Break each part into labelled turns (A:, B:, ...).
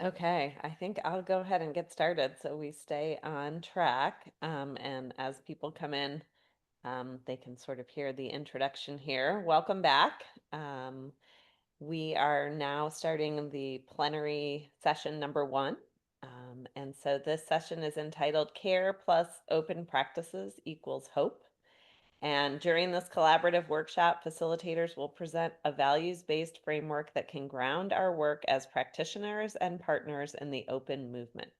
A: Okay, I think I'll go ahead and get started so we stay on track. And as people come in, they can sort of hear the introduction here. Welcome back. We are now starting the plenary session number one. And so this session is entitled Care plus Open Practices Equals Hope. And during this collaborative workshop, facilitators will present a values-based framework that can ground our work as practitioners and partners in the open movement.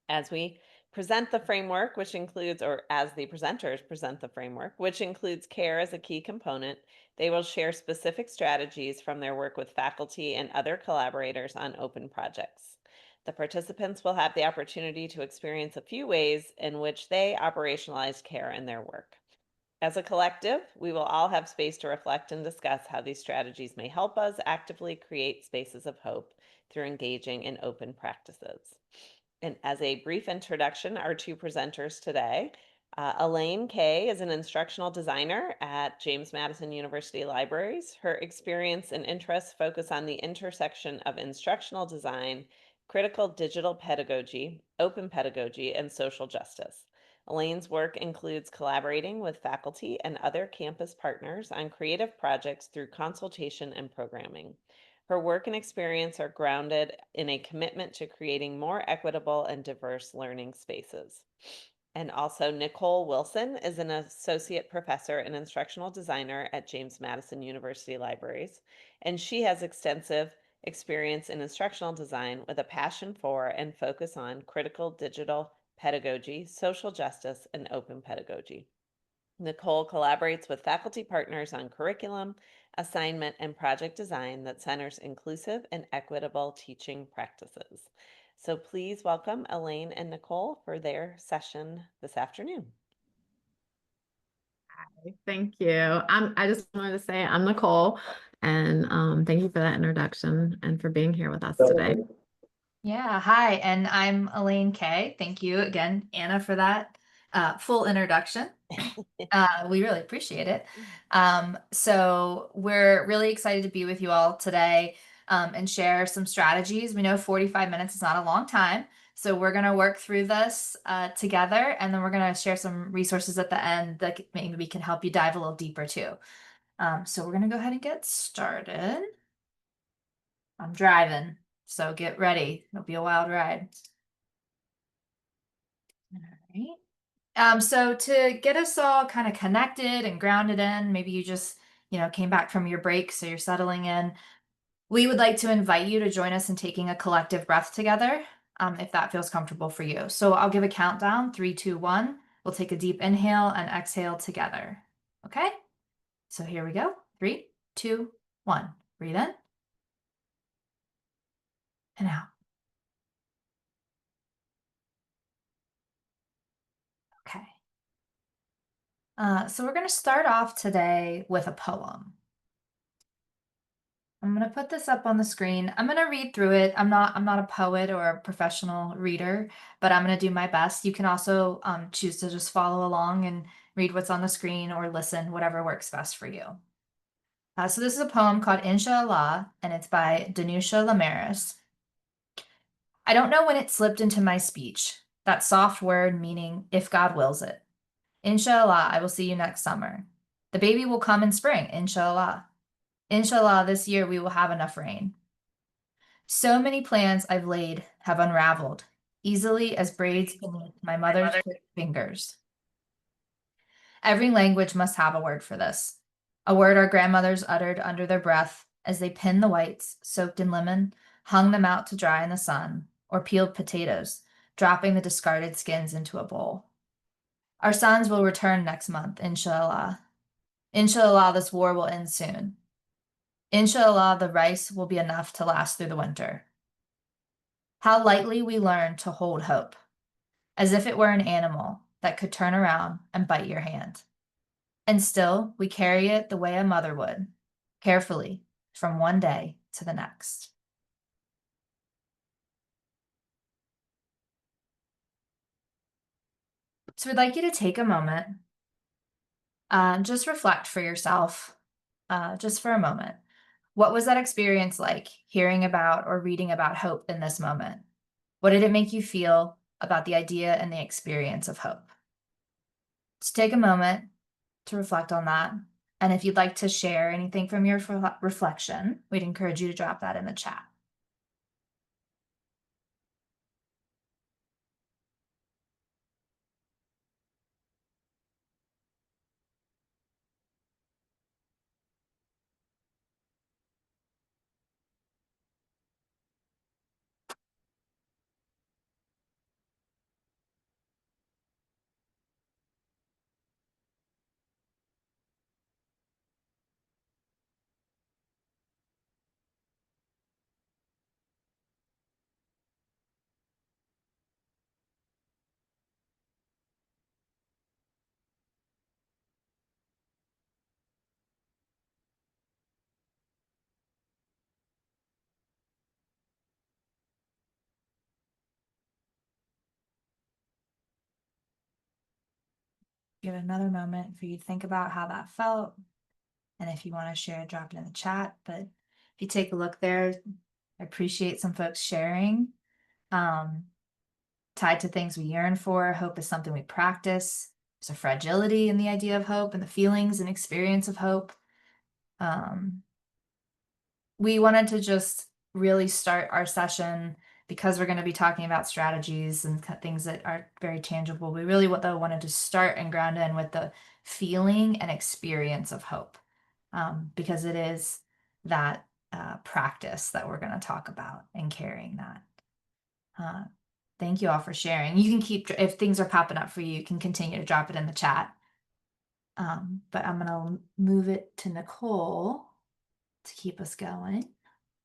A: As we present the framework, which includes, or as the presenters present the framework, which includes care as a key component, they will share specific strategies from their work with faculty and other collaborators on open projects. The participants will have the opportunity to experience a few ways in which they operationalize care in their work. As a collective, we will all have space to reflect and discuss how these strategies may help us actively create spaces of hope through engaging in open practices. And as a brief introduction, our two presenters today, Elaine Kaye is an instructional designer at James Madison University Libraries. Her experience and interests focus on the intersection of instructional design, critical digital pedagogy, open pedagogy, and social justice. Elaine's work includes collaborating with faculty and other campus partners on creative projects through consultation and programming. Her work and experience are grounded in a commitment to creating more equitable and diverse learning spaces. And also, Nicole Wilson is an associate professor and instructional designer at James Madison University Libraries, and she has extensive experience in instructional design with a passion for and focus on critical digital pedagogy, social justice, and open pedagogy. Nicole collaborates with faculty partners on curriculum, assignment, and project design that centers inclusive and equitable teaching practices. So please welcome Elaine and Nicole for their session this afternoon.
B: Thank you. I just wanted to say I'm Nicole, and thank you for that introduction and for being here with us today.
C: Yeah, hi, and I'm Elaine Kaye. Thank you again, Anna, for that full introduction. We really appreciate it. So we're really excited to be with you all today and share some strategies. We know 45 minutes is not a long time, so we're going to work through this together, and then we're going to share some resources at the end that maybe can help you dive a little deeper too. So we're going to go ahead and get started. I'm driving, so get ready. It'll be a wild ride. All right. So to get us all kind of connected and grounded in, maybe you just, came back from your break, so you're settling in. We would like to invite you to join us in taking a collective breath together, if that feels comfortable for you. So I'll give a countdown, 3, 2, 1. We'll take a deep inhale and exhale together. Okay? So here we go. 3, 2, 1. Breathe in and out. Okay. So we're going to start off today with a poem. I'm going to put this up on the screen. I'm going to read through it. I'm not a poet or a professional reader, but I'm going to do my best. You can also choose to just follow along and read what's on the screen or listen, whatever works best for you. So this is a poem called Inshallah, and it's by Danusha Lamaris. I don't know when it slipped into my speech, that soft word meaning if God wills it. Inshallah, I will see you next summer. The baby will come in spring, inshallah. Inshallah, this year we will have enough rain. So many plans I've laid have unraveled, easily as braids beneath my mother's quick fingers. Every language must have a word for this, a word our grandmothers uttered under their breath as they pinned the whites, soaked in lemon, hung them out to dry in the sun, or peeled potatoes, dropping the discarded skins into a bowl. Our sons will return next month, inshallah. Inshallah, this war will end soon. Inshallah, the rice will be enough to last through the winter. How lightly we learn to hold hope, as if it were an animal that could turn around and bite your hand. And still, we carry it the way a mother would, carefully, from one day to the next. So we'd like you to take a moment, just reflect for yourself, just for a moment. What was that experience like, hearing about or reading about hope in this moment? What did it make you feel about the idea and the experience of hope? Just take a moment to reflect on that. And if you'd like to share anything from your reflection, we'd encourage you to drop that in the chat. Give it another moment for you to think about how that felt. And if you want to share, drop it in the chat. But if you take a look there, I appreciate some folks sharing. Tied to things we yearn for, hope is something we practice. There's a fragility in the idea of hope and the feelings and experience of hope. We wanted to just really start our session, because we're going to be talking about strategies and things that are very tangible. We really wanted to start and ground in with the feeling and experience of hope, because it is that practice that we're going to talk about and carrying that. Thank you all for sharing. You can keep, if things are popping up for you, you can continue to drop it in the chat. But I'm going to move it to Nicole to keep us going.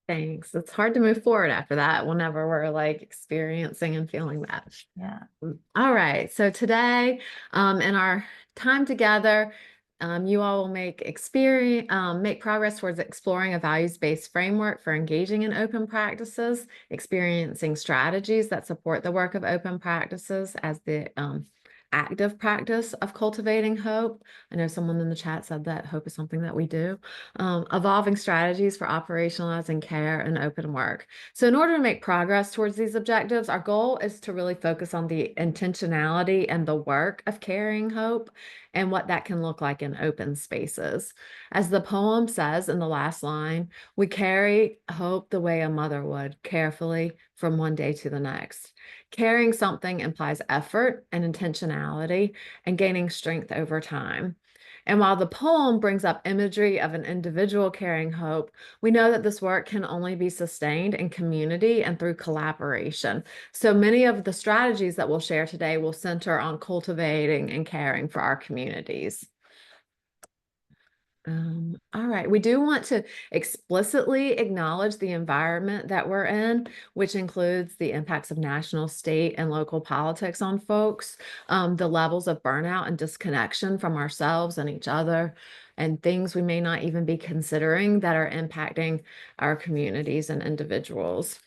B: Thanks. It's hard to move forward after that whenever we're like experiencing and feeling that.
C: Yeah.
B: All right. So today, in our time together, you all will make progress towards exploring a values-based framework for engaging in open practices, experiencing strategies that support the work of open practices as the active practice of cultivating hope. I know someone in the chat said that hope is something that we do. Evolving strategies for operationalizing care and open work. So in order to make progress towards these objectives, our goal is to really focus on the intentionality and the work of carrying hope and what that can look like in open spaces. As the poem says in the last line, we carry hope the way a mother would, carefully from one day to the next. Carrying something implies effort and intentionality and gaining strength over time. And while the poem brings up imagery of an individual carrying hope, we know that this work can only be sustained in community and through collaboration. So many of the strategies that we'll share today will center on cultivating and caring for our communities. All right, we do want to explicitly acknowledge the environment that we're in, which includes the impacts of national, state, and local politics on folks, the levels of burnout and disconnection from ourselves and each other, and things we may not even be considering that are impacting our communities and individuals.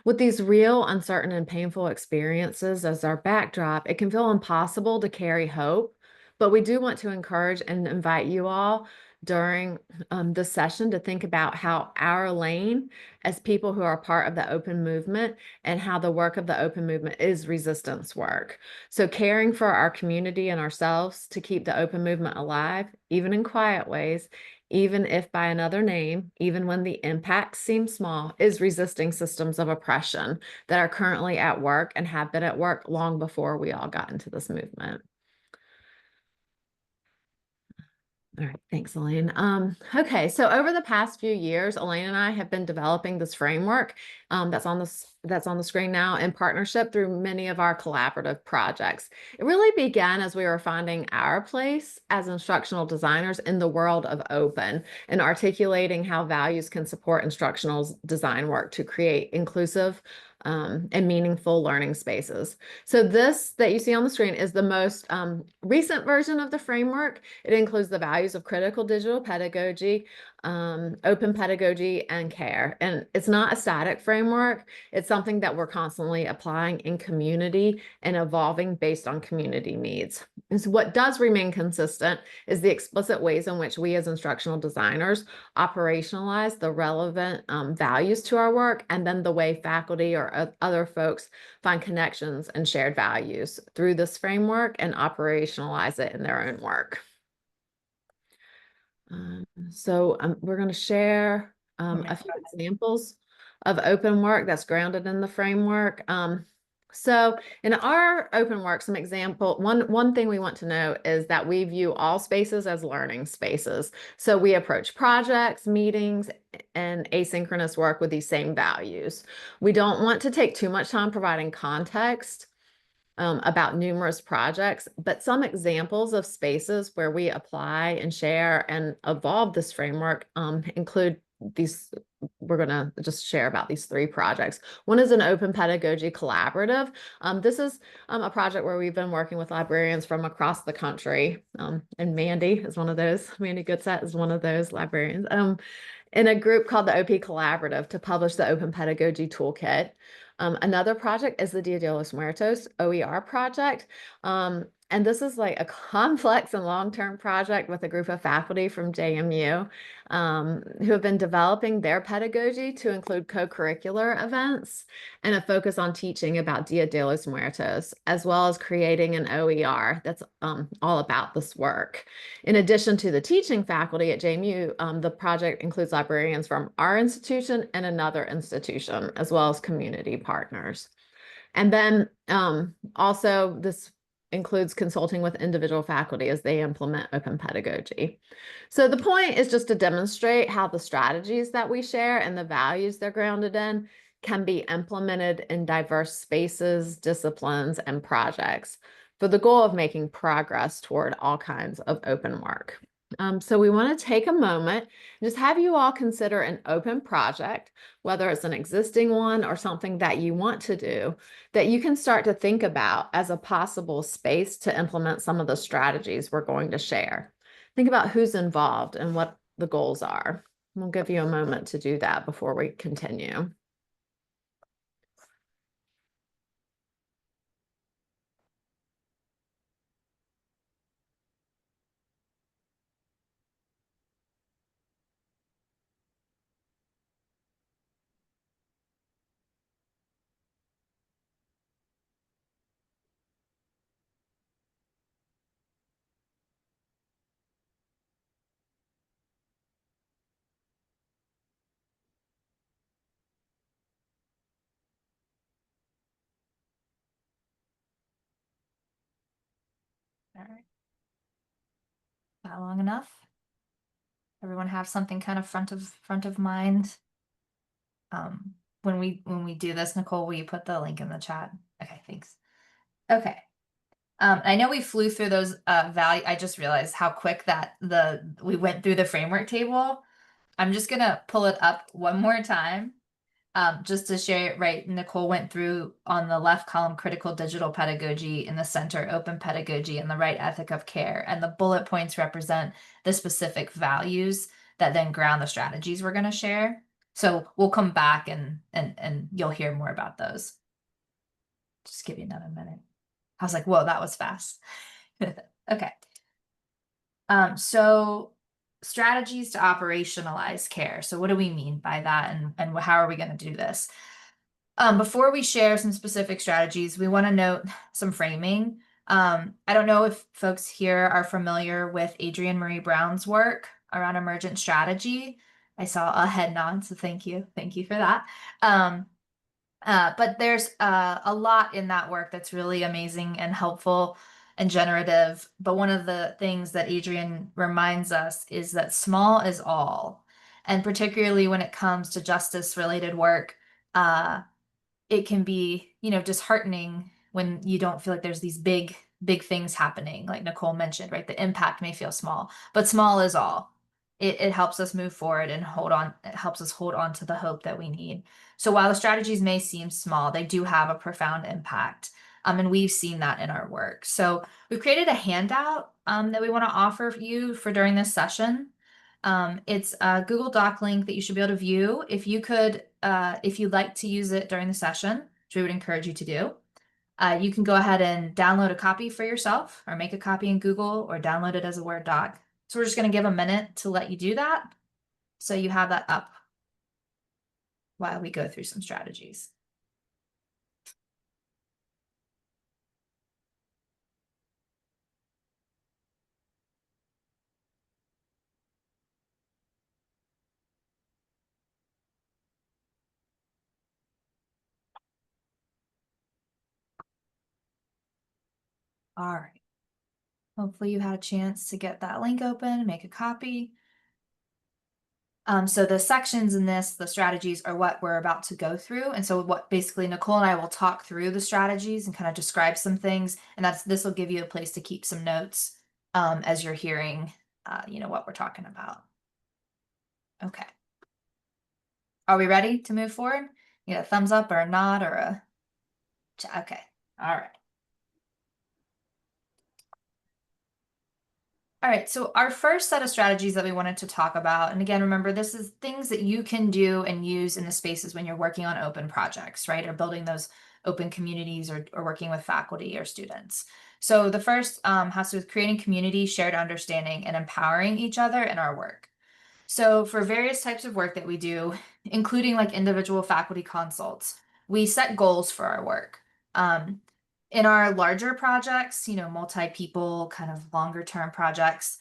B: With these real, uncertain, and painful experiences as our backdrop, it can feel impossible to carry hope. But we do want to encourage and invite you all during this session to think about how our lane as people who are part of the open movement and how the work of the open movement is resistance work. So caring for our community and ourselves to keep the open movement alive, even in quiet ways, even if by another name, even when the impacts seem small, is resisting systems of oppression that are currently at work and have been at work long before we all got into this movement. All right, thanks, Elaine. Okay, so over the past few years, Elaine and I have been developing this framework that's on the screen now in partnership through many of our collaborative projects. It really began as we were finding our place as instructional designers in the world of open and articulating how values can support instructional design work to create inclusive and meaningful learning spaces. So this that you see on the screen is the most recent version of the framework. It includes the values of critical digital pedagogy, open pedagogy, and care. And it's not a static framework. It's something that we're constantly applying in community and evolving based on community needs. And so what does remain consistent is the explicit ways in which we as instructional designers operationalize the relevant values to our work, and then the way faculty or other folks find connections and shared values through this framework and operationalize it in their own work. We're going to share a few examples of open work that's grounded in the framework. So in our open work, one thing we want to know is that we view all spaces as learning spaces. So we approach projects, meetings, and asynchronous work with these same values. We don't want to take too much time providing context about numerous projects, but some examples of spaces where we apply and share and evolve this framework include these. We're going to just share about these 3 projects. One is an open pedagogy collaborative. This is a project where we've been working with librarians from across the country. And Mandy is one of those. Mandy Goodset is one of those librarians. In a group called the OP Collaborative to publish the Open Pedagogy Toolkit. Another project is the Dia de los Muertos OER project. And this is like a complex and long-term project with a group of faculty from JMU who have been developing their pedagogy to include co-curricular events and a focus on teaching about Dia de los Muertos, as well as creating an OER that's all about this work. In addition to the teaching faculty at JMU, the project includes librarians from our institution and another institution, as well as community partners. And then also this includes consulting with individual faculty as they implement open pedagogy. So the point is just to demonstrate how the strategies that we share and the values they're grounded in can be implemented in diverse spaces, disciplines, and projects for the goal of making progress toward all kinds of open work. So we want to take a moment and just have you all consider an open project, whether it's an existing one or something that you want to do, that you can start to think about as a possible space to implement some of the strategies we're going to share. Think about who's involved and what the goals are. We'll give you a moment to do that before we continue.
C: All right. That long enough? Everyone have something kind of front of mind? When we do this, Nicole, will you put the link in the chat? Okay, thanks. Okay. I know we flew through those value. I just realized how quick that we went through the framework table. I'm just gonna pull it up one more time. Just to share it right, Nicole went through on the left column critical digital pedagogy, in the center open pedagogy, and the right ethic of care. And the bullet points represent the specific values that then ground the strategies we're going to share. So we'll come back and you'll hear more about those. Just give you another minute. I was like, whoa, that was fast. Okay. So strategies to operationalize care. So what do we mean by that, and how are we going to do this? Before we share some specific strategies, we want to note some framing. I don't know if folks here are familiar with Adrienne Marie Brown's work around emergent strategy. I saw a head nod, so thank you. Thank you for that. But there's a lot in that work that's really amazing and helpful and generative. But one of the things that Adrienne reminds us is that small is all. And particularly when it comes to justice related work, it can be, disheartening when you don't feel like there's these big things happening, like Nicole mentioned, right? The impact may feel small, but small is all. It helps us move forward and hold on. It helps us hold on to the hope that we need. So while the strategies may seem small, they do have a profound impact. And we've seen that in our work. So we've created a handout that we want to offer you for during this session. It's a Google Doc link that you should be able to view. If you'd like to use it during the session, which we would encourage you to do, you can go ahead and download a copy for yourself or make a copy in Google or download it as a Word doc. So we're just going to give a minute to let you do that. So you have that up while we go through some strategies. All right. Hopefully you had a chance to get that link open, make a copy. So the sections in this, the strategies are what we're about to go through. And so what basically Nicole and I will talk through the strategies and kind of describe some things. And this will give you a place to keep some notes as you're hearing, what we're talking about. Okay. Are we ready to move forward? You get a thumbs up or a nod or a, okay. All right. All right, so our first set of strategies that we wanted to talk about, and again, remember, this is things that you can do and use in the spaces when you're working on open projects, right? Or building those open communities or working with faculty or students. So the first has to do with creating community, shared understanding, and empowering each other in our work. So for various types of work that we do, including like individual faculty consults, we set goals for our work. In our larger projects, multi-people kind of longer term projects,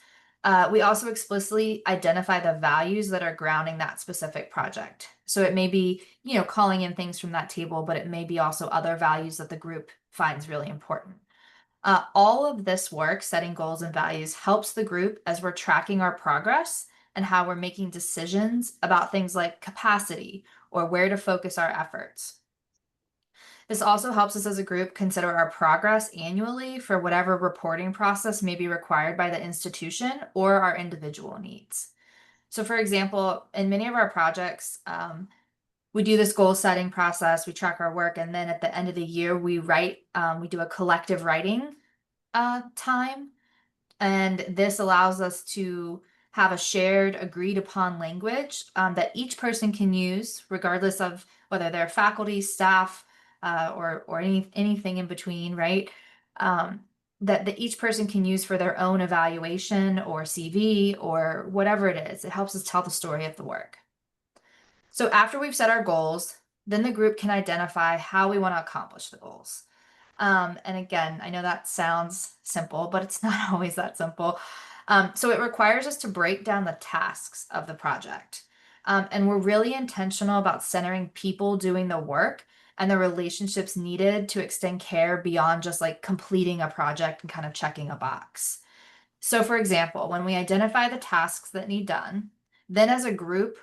C: we also explicitly identify the values that are grounding that specific project. So it may be, calling in things from that table, but it may be also other values that the group finds really important. All of this work, setting goals and values, helps the group as we're tracking our progress and how we're making decisions about things like capacity or where to focus our efforts. This also helps us as a group consider our progress annually for whatever reporting process may be required by the institution or our individual needs. So for example, in many of our projects, we do this goal setting process, we track our work, and then at the end of the year, we do a collective writing time. And this allows us to have a shared, agreed upon language that each person can use, regardless of whether they're faculty, staff, or anything in between, right? That each person can use for their own evaluation or CV or whatever it is. It helps us tell the story of the work. So after we've set our goals, then the group can identify how we want to accomplish the goals. And again, I know that sounds simple, but it's not always that simple. So it requires us to break down the tasks of the project. And we're really intentional about centering people doing the work and the relationships needed to extend care beyond just like completing a project and kind of checking a box. So for example, when we identify the tasks that need done, then as a group,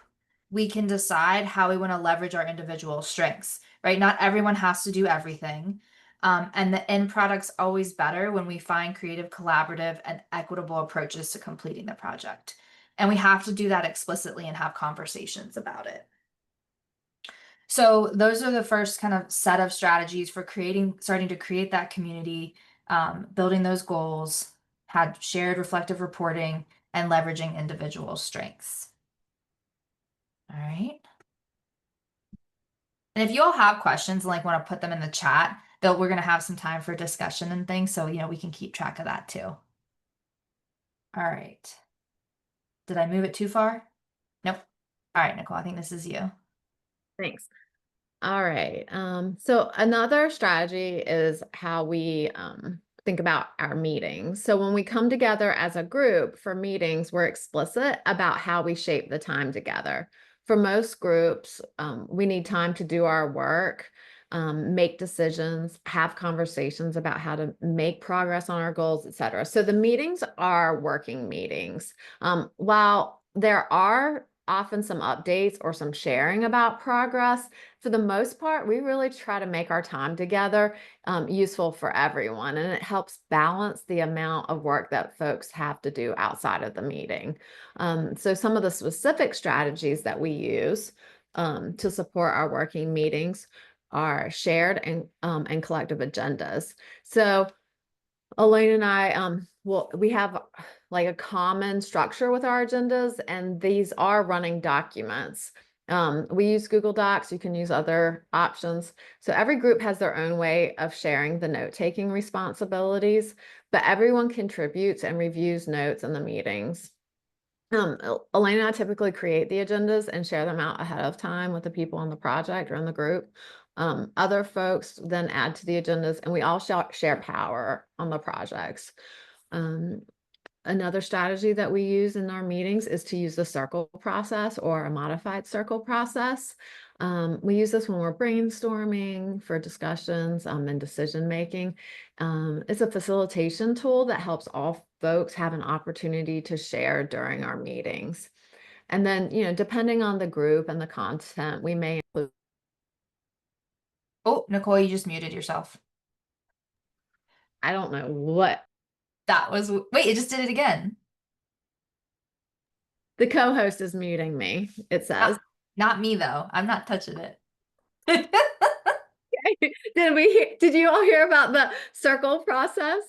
C: we can decide how we want to leverage our individual strengths, right? Not everyone has to do everything. And the end product's always better when we find creative, collaborative, and equitable approaches to completing the project. And we have to do that explicitly and have conversations about it. So those are the first kind of set of strategies for starting to create that community, building those goals, had shared reflective reporting, and leveraging individual strengths. All right. And if you all have questions and like want to put them in the chat, we're going to have some time for discussion and things. So, we can keep track of that too. All right. Did I move it too far? Nope. All right, Nicole, I think this is you.
B: Thanks. All right. So another strategy is how we think about our meetings. So when we come together as a group for meetings, we're explicit about how we shape the time together. For most groups, we need time to do our work, make decisions, have conversations about how to make progress on our goals, etc. So the meetings are working meetings. While there are often some updates or some sharing about progress, for the most part, we really try to make our time together useful for everyone, and it helps balance the amount of work that folks have to do outside of the meeting. So some of the specific strategies that we use to support our working meetings are shared and collective agendas. So Elaine and I, we have like a common structure with our agendas, and these are running documents. We use Google Docs. You can use other options. So every group has their own way of sharing the note-taking responsibilities, but everyone contributes and reviews notes in the meetings. Elaine and I typically create the agendas and share them out ahead of time with the people on the project or in the group. Other folks then add to the agendas, and we all share power on the projects. Another strategy that we use in our meetings is to use the circle process or a modified circle process. We use this when we're brainstorming for discussions and decision making. It's a facilitation tool that helps all folks have an opportunity to share during our meetings. And then, depending on the group and the content, we may include.
C: Oh, Nicole, you just muted yourself.
B: I don't know what.
C: That was, wait, it just did it again.
B: The co-host is muting me, it says.
C: Not me though. I'm not touching it.
B: Did you all hear about the circle process?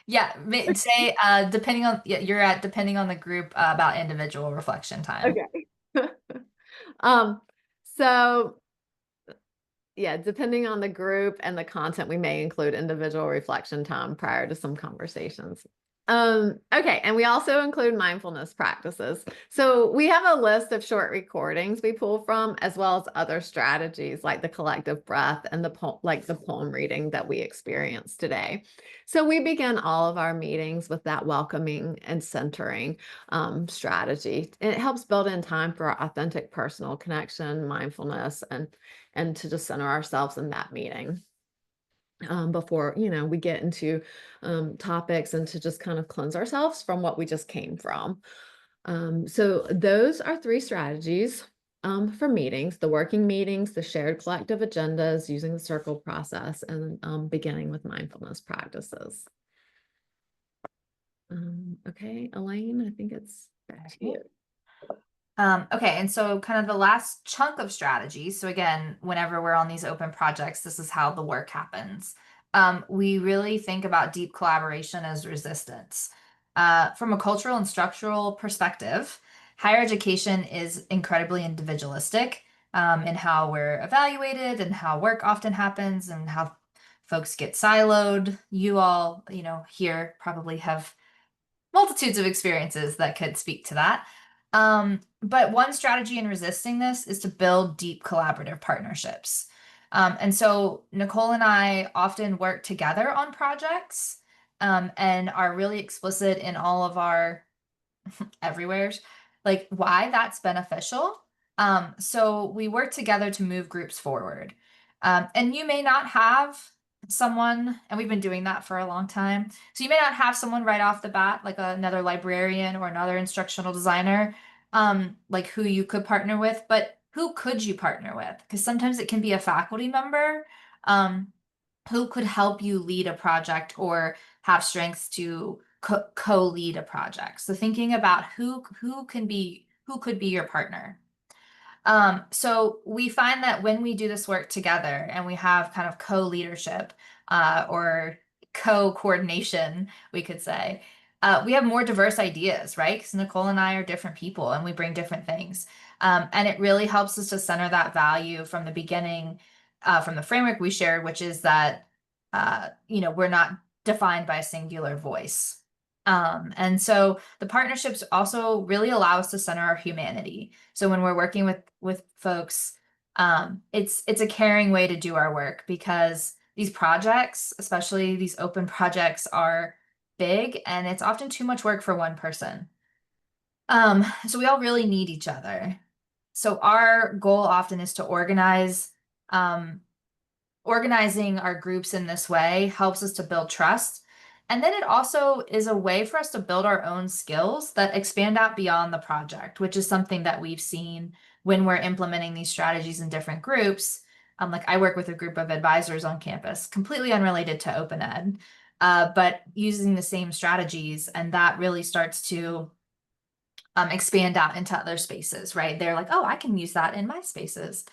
C: Yeah, say depending on you're at depending on the group about individual reflection time.
B: Okay. Um, so yeah, depending on the group and the content, we may include individual reflection time prior to some conversations. Okay, and we also include mindfulness practices. So we have a list of short recordings we pull from, as well as other strategies like the collective breath and the poem reading that we experienced today. So we begin all of our meetings with that welcoming and centering strategy. And it helps build in time for authentic personal connection, mindfulness, and to just center ourselves in that meeting. Before we get into topics, and to just kind of cleanse ourselves from what we just came from. So those are 3 strategies for meetings: the working meetings, the shared collective agendas, using the circle process, and beginning with mindfulness practices. Okay, Elaine, I think it's back to you.
C: Okay, and so kind of the last chunk of strategies. So again, whenever we're on these open projects, this is how the work happens. We really think about deep collaboration as resistance. From a cultural and structural perspective, higher education is incredibly individualistic in how we're evaluated and how work often happens and how folks get siloed. You all, here probably have multitudes of experiences that could speak to that. But one strategy in resisting this is to build deep collaborative partnerships. And so Nicole and I often work together on projects and are really explicit in all of our everywheres, like why that's beneficial. So we work together to move groups forward. And you may not have someone, and we've been doing that for a long time. So you may not have someone right off the bat, like another librarian or another instructional designer, like who you could partner with, but who could you partner with? Because sometimes it can be a faculty member, who could help you lead a project or have strengths to co-lead a project. So thinking about who could be your partner. So we find that when we do this work together and we have kind of co-leadership or co-coordination, we could say, we have more diverse ideas, right? Because Nicole and I are different people and we bring different things. And it really helps us to center that value from the beginning, from the framework we shared, which is that, we're not defined by a singular voice. And so the partnerships also really allow us to center our humanity. So when we're working with folks, it's a caring way to do our work, because these projects, especially these open projects, are big and it's often too much work for one person. So we all really need each other. So our goal often is to organize. Organizing our groups in this way helps us to build trust. And then it also is a way for us to build our own skills that expand out beyond the project, which is something that we've seen when we're implementing these strategies in different groups. Like I work with a group of advisors on campus, completely unrelated to open ed, but using the same strategies, and that really starts to expand out into other spaces, right? They're like, oh, I can use that in my spaces.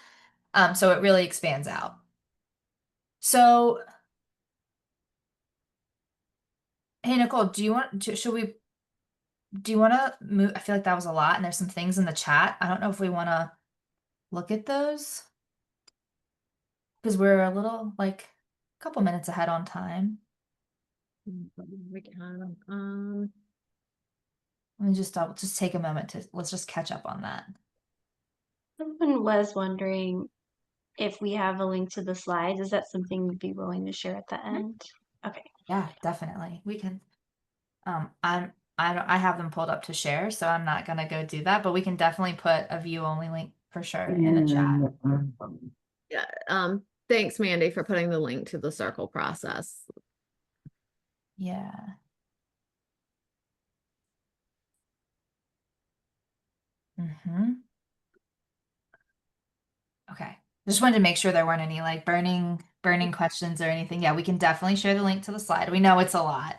C: So it really expands out. So, hey, Nicole, should we Do you want to move? I feel like that was a lot, and there's some things in the chat. I don't know if we want to look at those because we're a little like a couple minutes ahead on time.
B: We can,
C: Let me just take a moment to let's just catch up on that.
D: Someone was wondering if we have a link to the slides. Is that something you'd be willing to share at the end? Okay.
C: Yeah, definitely. We can. I have them pulled up to share, so I'm not gonna go do that, but we can definitely put a view only link for sure in the chat.
B: yeah, thanks, Mandy, for putting the link to the circle process.
C: Yeah. Okay. Just wanted to make sure there weren't any like burning questions or anything. Yeah, we can definitely share the link to the slide. We know it's a lot.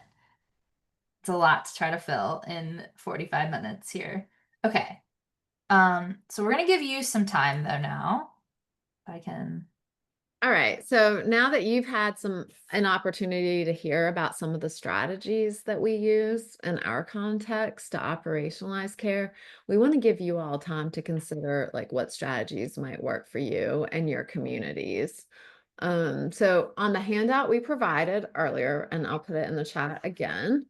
C: It's a lot to try to fill in 45 minutes here. Okay. So we're gonna give you some time though now. If I can.
B: All right, so now that you've had an opportunity to hear about some of the strategies that we use in our context to operationalize care, we want to give you all time to consider like what strategies might work for you and your communities. So on the handout we provided earlier, and I'll put it in the chat again.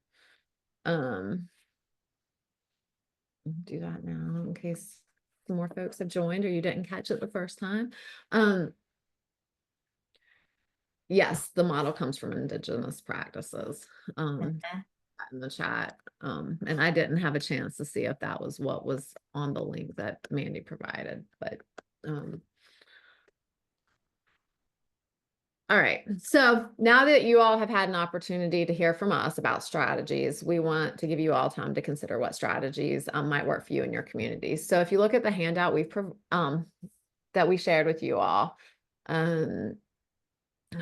B: Do that now in case some more folks have joined or you didn't catch it the first time. Yes, the model comes from Indigenous practices, in the chat. And I didn't have a chance to see if that was what was on the link that Mandy provided, but all right. So now that you all have had an opportunity to hear from us about strategies, we want to give you all time to consider what strategies might work for you in your communities. So if you look at the handout that we shared with you all,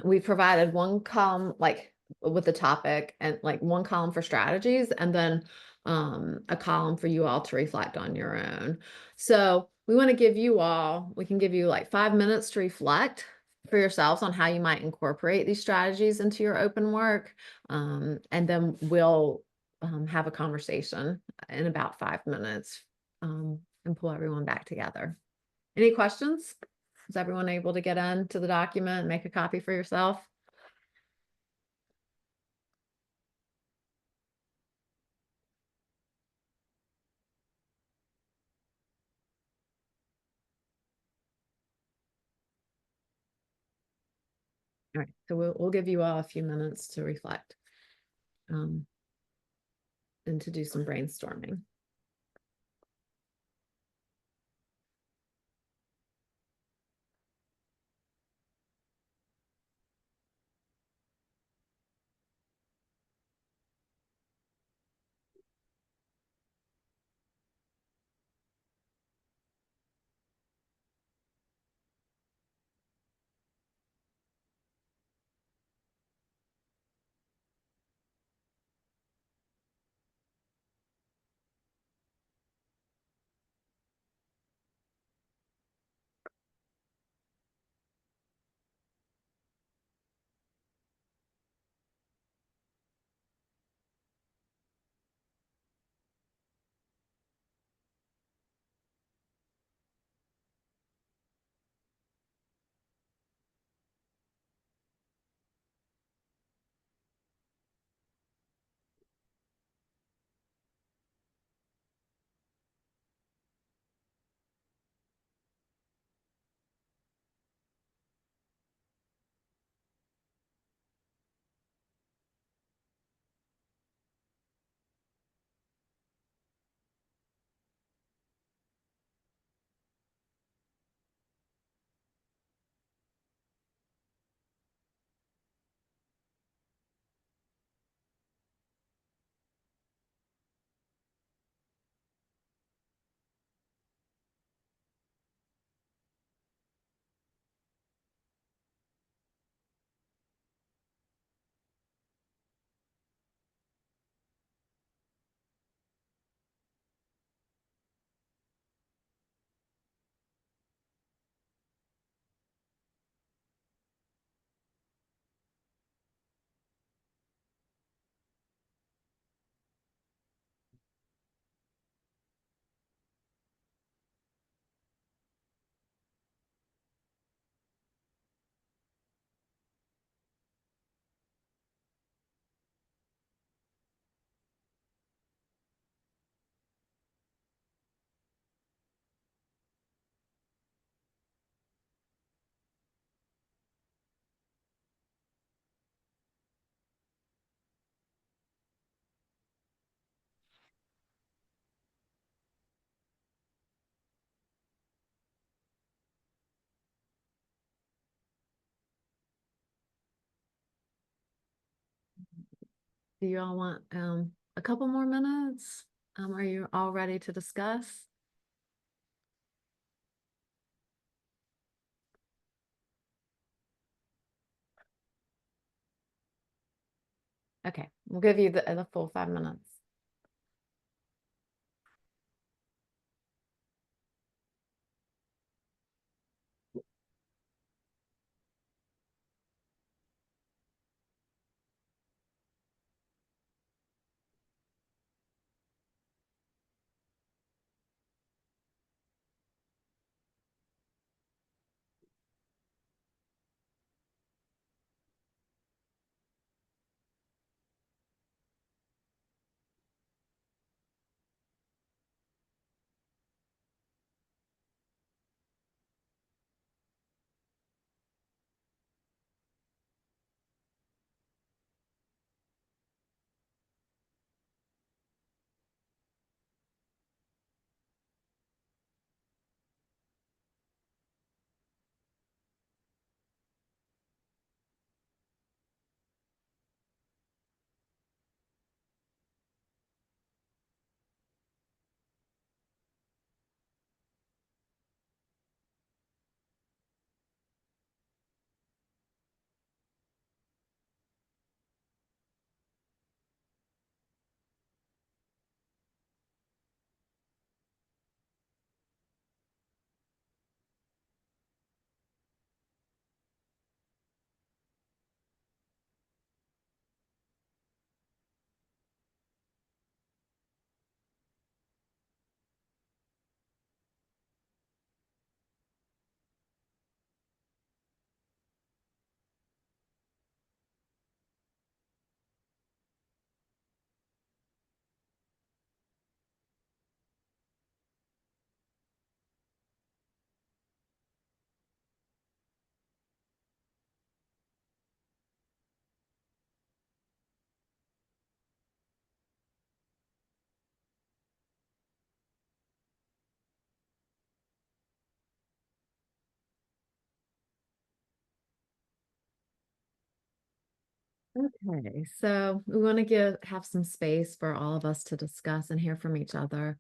B: we provided one column like with the topic and like one column for strategies and then a column for you all to reflect on your own. So we want to we can give you like 5 minutes to reflect for yourselves on how you might incorporate these strategies into your open work. And then we'll have a conversation in about 5 minutes and pull everyone back together. Any questions? Is everyone able to get into the document and make a copy for yourself? All right, so we'll give you all a few minutes to reflect and to do some brainstorming. Do you all want a couple more minutes? Are you all ready to discuss? Okay, we'll give you the full 5 minutes. Okay, so we want to have some space for all of us to discuss and hear from each other.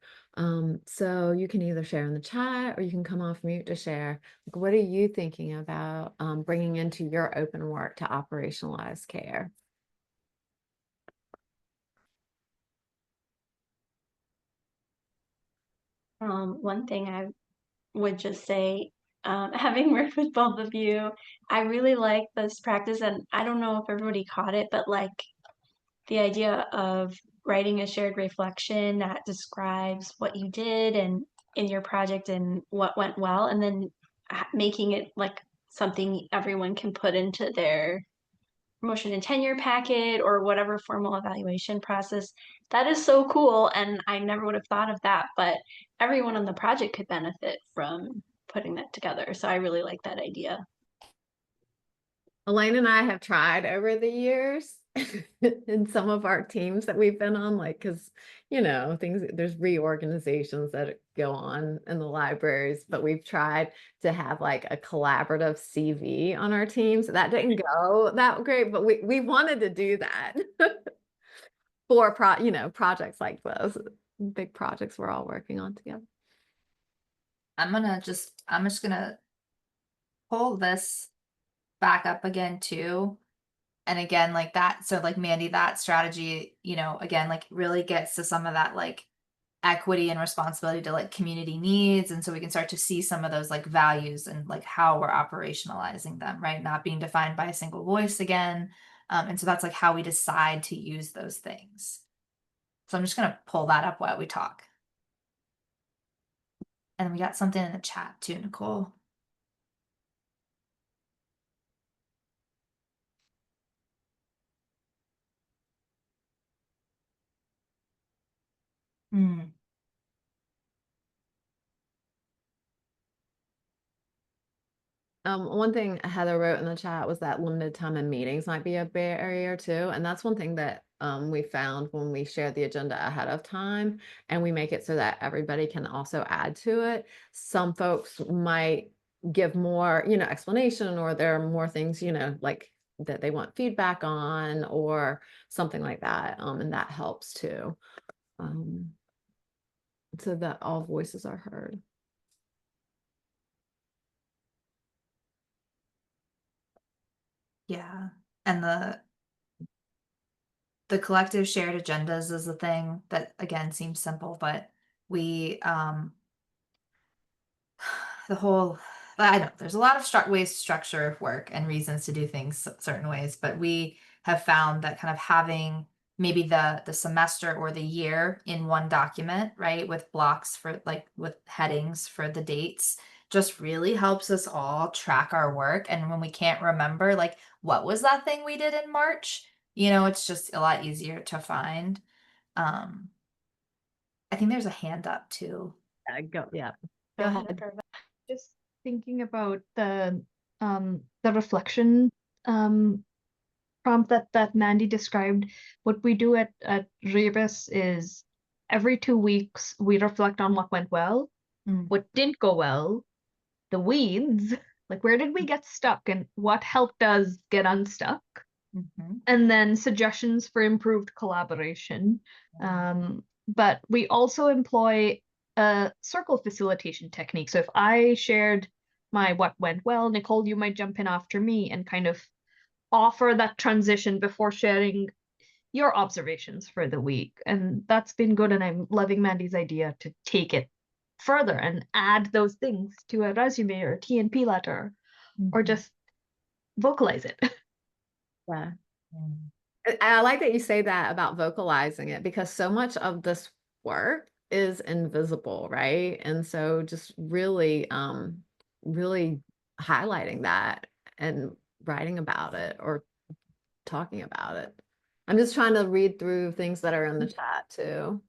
B: So you can either share in the chat or you can come off mute to share. Like, what are you thinking about bringing into your open work to operationalize care?
D: One thing I would just say, having worked with both of you, I really like this practice, and I don't know if everybody caught it, but like the idea of writing a shared reflection that describes what you did and in your project and what went well, and then making it like something everyone can put into their promotion and tenure packet or whatever formal evaluation process. That is so cool, and I never would have thought of that, but everyone on the project could benefit from putting that together. So I really like that idea.
B: Elaine and I have tried over the years in some of our teams that we've been on, like, because, there's reorganizations that go on in the libraries, but we've tried to have like a collaborative CV on our teams. That didn't go that great, but we wanted to do that for projects like those, big projects we're all working on together.
C: I'm just gonna pull this back up again too. And again, like that, so like Mandy, that strategy, again, like really gets to some of that like equity and responsibility to like community needs. And so we can start to see some of those like values and like how we're operationalizing them, right? Not being defined by a single voice again. And so that's like how we decide to use those things. So I'm just gonna pull that up while we talk. And we got something in the chat too, Nicole. Hmm.
B: One thing Heather wrote in the chat was that limited time in meetings might be a barrier too. And that's one thing that we found when we share the agenda ahead of time and we make it so that everybody can also add to it. Some folks might give more, explanation, or there are more things, like that they want feedback on or something like that. And that helps too. So that all voices are heard.
C: Yeah. And the collective shared agendas is the thing that again seems simple, but we the whole I know there's a lot of ways to structure work and reasons to do things certain ways, but we have found that kind of having maybe the semester or the year in one document, right, with blocks for like with headings for the dates just really helps us all track our work. And when we can't remember like what was that thing we did in March, it's just a lot easier to find. um I think there's a hand up too.
B: Yeah.
D: Go
B: Go
D: ahead.
B: ahead.
E: Just thinking about the reflection prompt that Mandy described. What we do at Rebus is every 2 weeks we reflect on what went well, what didn't go well, the weeds, like where did we get stuck and what helped us get unstuck, and then suggestions for improved collaboration. But we also employ a circle facilitation technique. So if I shared my what went well, Nicole, you might jump in after me and kind of offer that transition before sharing your observations for the week. And that's been good. And I'm loving Mandy's idea to take it further and add those things to a resume or a TNP letter, or just vocalize it.
B: Yeah. I like that you say that about vocalizing it, because so much of this work is invisible, right? And so just really, really highlighting that and writing about it or talking about it. I'm just trying to read through things that are in the chat too.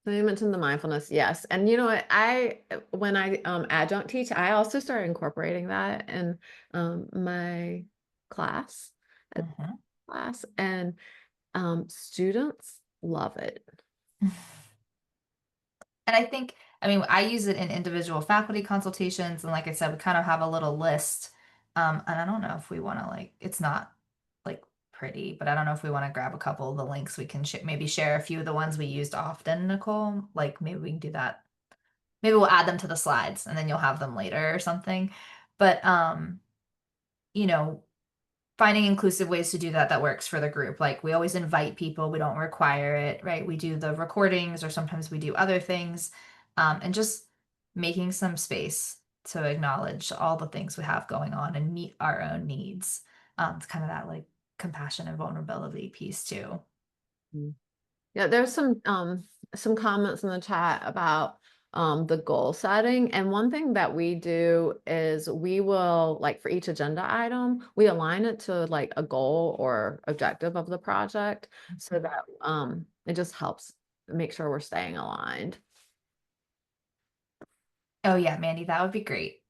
B: So you mentioned the mindfulness, yes. And you know what, when I adjunct teach, I also started incorporating that in my class, and students love it.
C: And I think, I use it in individual faculty consultations. And like I said, we kind of have a little list. And I don't know if we want to it's not like pretty, but I don't know if we want to grab a couple of the links. We can maybe share a few of the ones we used often, Nicole. Like maybe we can do that. Maybe we'll add them to the slides and then you'll have them later or something. But, finding inclusive ways to do that works for the group. Like we always invite people, we don't require it, right? We do the recordings or sometimes we do other things, and just making some space to acknowledge all the things we have going on and meet our own needs. It's kind of that like compassion and vulnerability piece too.
B: Yeah, there's some comments in the chat about the goal setting. And one thing that we do is we will, like for each agenda item, we align it to like a goal or objective of the project, so that it just helps make sure we're staying aligned.
C: Oh yeah, Mandy, that would be great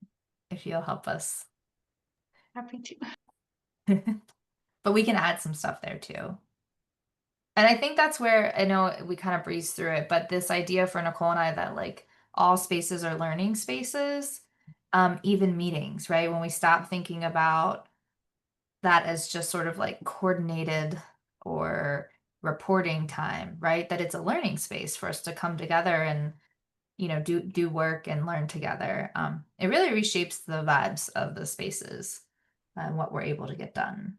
C: if you'll help us.
D: Happy to.
C: But we can add some stuff there too. And I think that's where I know we kind of breeze through it, but this idea for Nicole and I that like all spaces are learning spaces, even meetings, right? When we stop thinking about that as just sort of like coordinated or reporting time, right? That it's a learning space for us to come together and do work and learn together. It really reshapes the vibes of the spaces and what we're able to get done.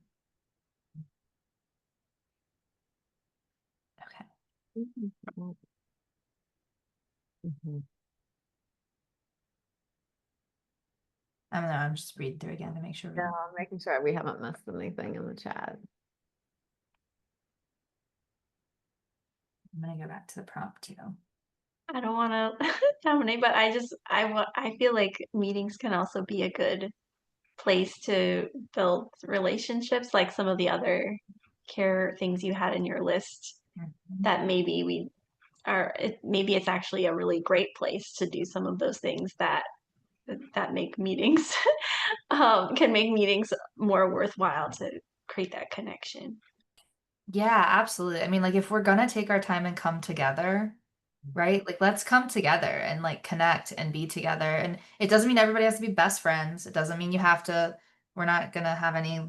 C: I don't know, I'm just reading through again to make sure.
B: Yeah, making sure we haven't missed anything in the chat.
C: I'm gonna go back to the prompt too.
D: I don't want to dominate, but I feel like meetings can also be a good place to build relationships, like some of the other care things you had in your list that maybe maybe it's actually a really great place to do some of those things that make meetings can make meetings more worthwhile to create that connection.
C: Yeah, absolutely. I mean, like if we're gonna take our time and come together, right? Like let's come together and like connect and be together. And it doesn't mean everybody has to be best friends. It doesn't mean you have to, we're not gonna have any,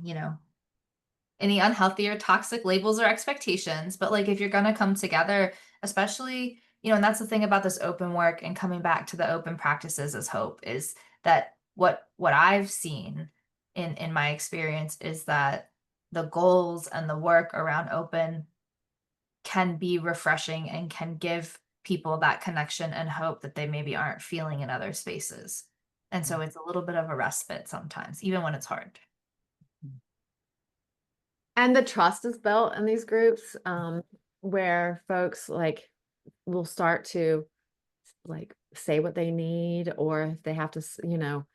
C: any unhealthy or toxic labels or expectations. But like if you're gonna come together, especially, and that's the thing about this open work and coming back to the open practices as hope is that what I've seen in my experience is that the goals and the work around open can be refreshing and can give people that connection and hope that they maybe aren't feeling in other spaces. And so it's a little bit of a respite sometimes, even when it's hard.
B: And the trust is built in these groups, where folks like will start to like say what they need, or if they have to,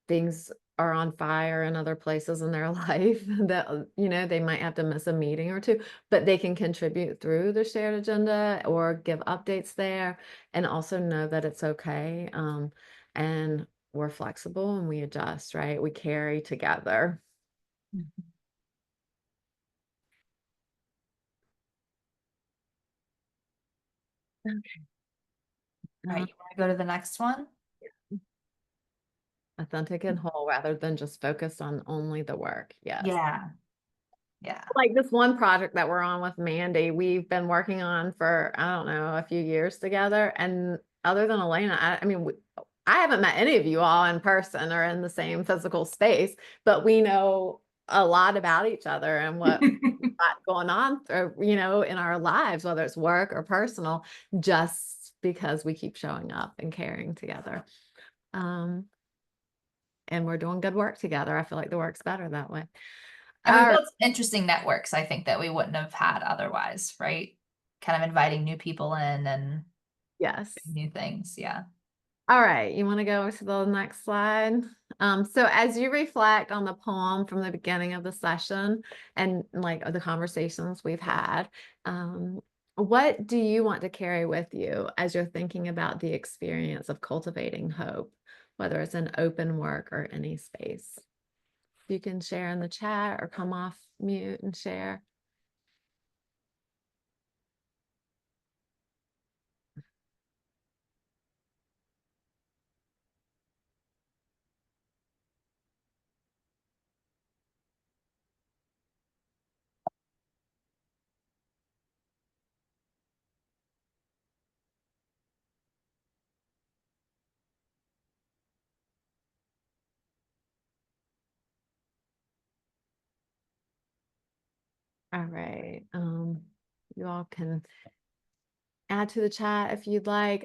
B: things are on fire in other places in their life that, they might have to miss a meeting or two, but they can contribute through the shared agenda or give updates there, and also know that it's okay. And we're flexible and we adjust, right? We carry together. Okay.
C: All right, you want to go to the next one?
B: Authentic and whole rather than just focused on only the work. Yes.
C: Yeah. Yeah.
B: Like this one project that we're on with Mandy, we've been working on for, I don't know, a few years together. And other than Elena, I mean, I haven't met any of you all in person or in the same physical space, but we know a lot about each other and what we've got going on, in our lives, whether it's work or personal, just because we keep showing up and caring together. And we're doing good work together. I feel like the work's better that way.
C: And we've
B: All right.
C: built interesting networks, I think, that we wouldn't have had otherwise, right? Kind of inviting new people in and
B: Yes.
C: new things. Yeah.
B: All right, you want to go to the next slide? So as you reflect on the poem from the beginning of the session and like the conversations we've had, what do you want to carry with you as you're thinking about the experience of cultivating hope, whether it's an open work or any space? You can share in the chat or come off mute and share. All right. You all can add to the chat if you'd like.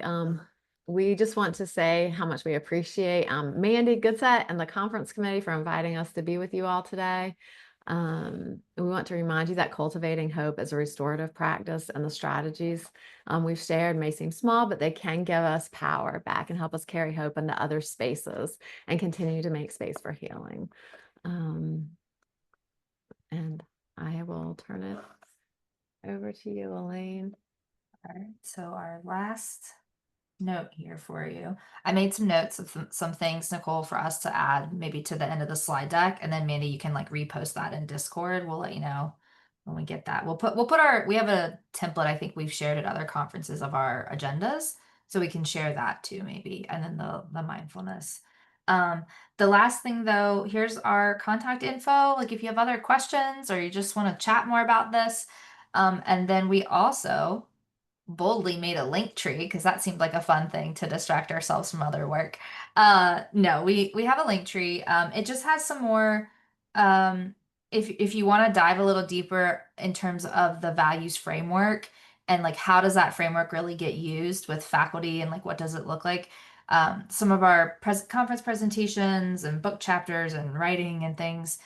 B: We just want to say how much we appreciate Mandy Goodset and the conference committee for inviting us to be with you all today. We want to remind you that cultivating hope is a restorative practice, and the strategies we've shared may seem small, but they can give us power back and help us carry hope into other spaces and continue to make space for healing. And I will turn it over to you, Elaine.
C: All right. So our last note here for you. I made some notes of some things, Nicole, for us to add maybe to the end of the slide deck. And then Mandy, you can like repost that in Discord. We'll let you know when we get that. We have a template I think we've shared at other conferences of our agendas. So we can share that too, maybe. And then the mindfulness. The last thing though, here's our contact info. Like if you have other questions or you just want to chat more about this. And then we also boldly made a link tree because that seemed like a fun thing to distract ourselves from other work. No, we have a link tree. It just has some more if you want to dive a little deeper in terms of the values framework and like how does that framework really get used with faculty and like what does it look like? Some of our conference presentations and book chapters and writing and things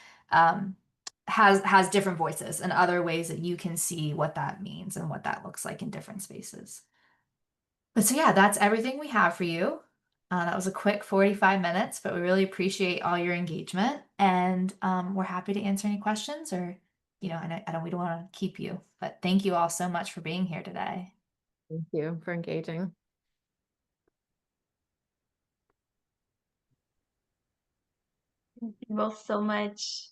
C: has different voices and other ways that you can see what that means and what that looks like in different spaces. But so yeah, that's everything we have for you. That was a quick 45 minutes, but we really appreciate all your engagement, and we're happy to answer any questions or, we don't want to keep you, but thank you all so much for being here today.
B: Thank you for engaging.
D: Thank you both so much.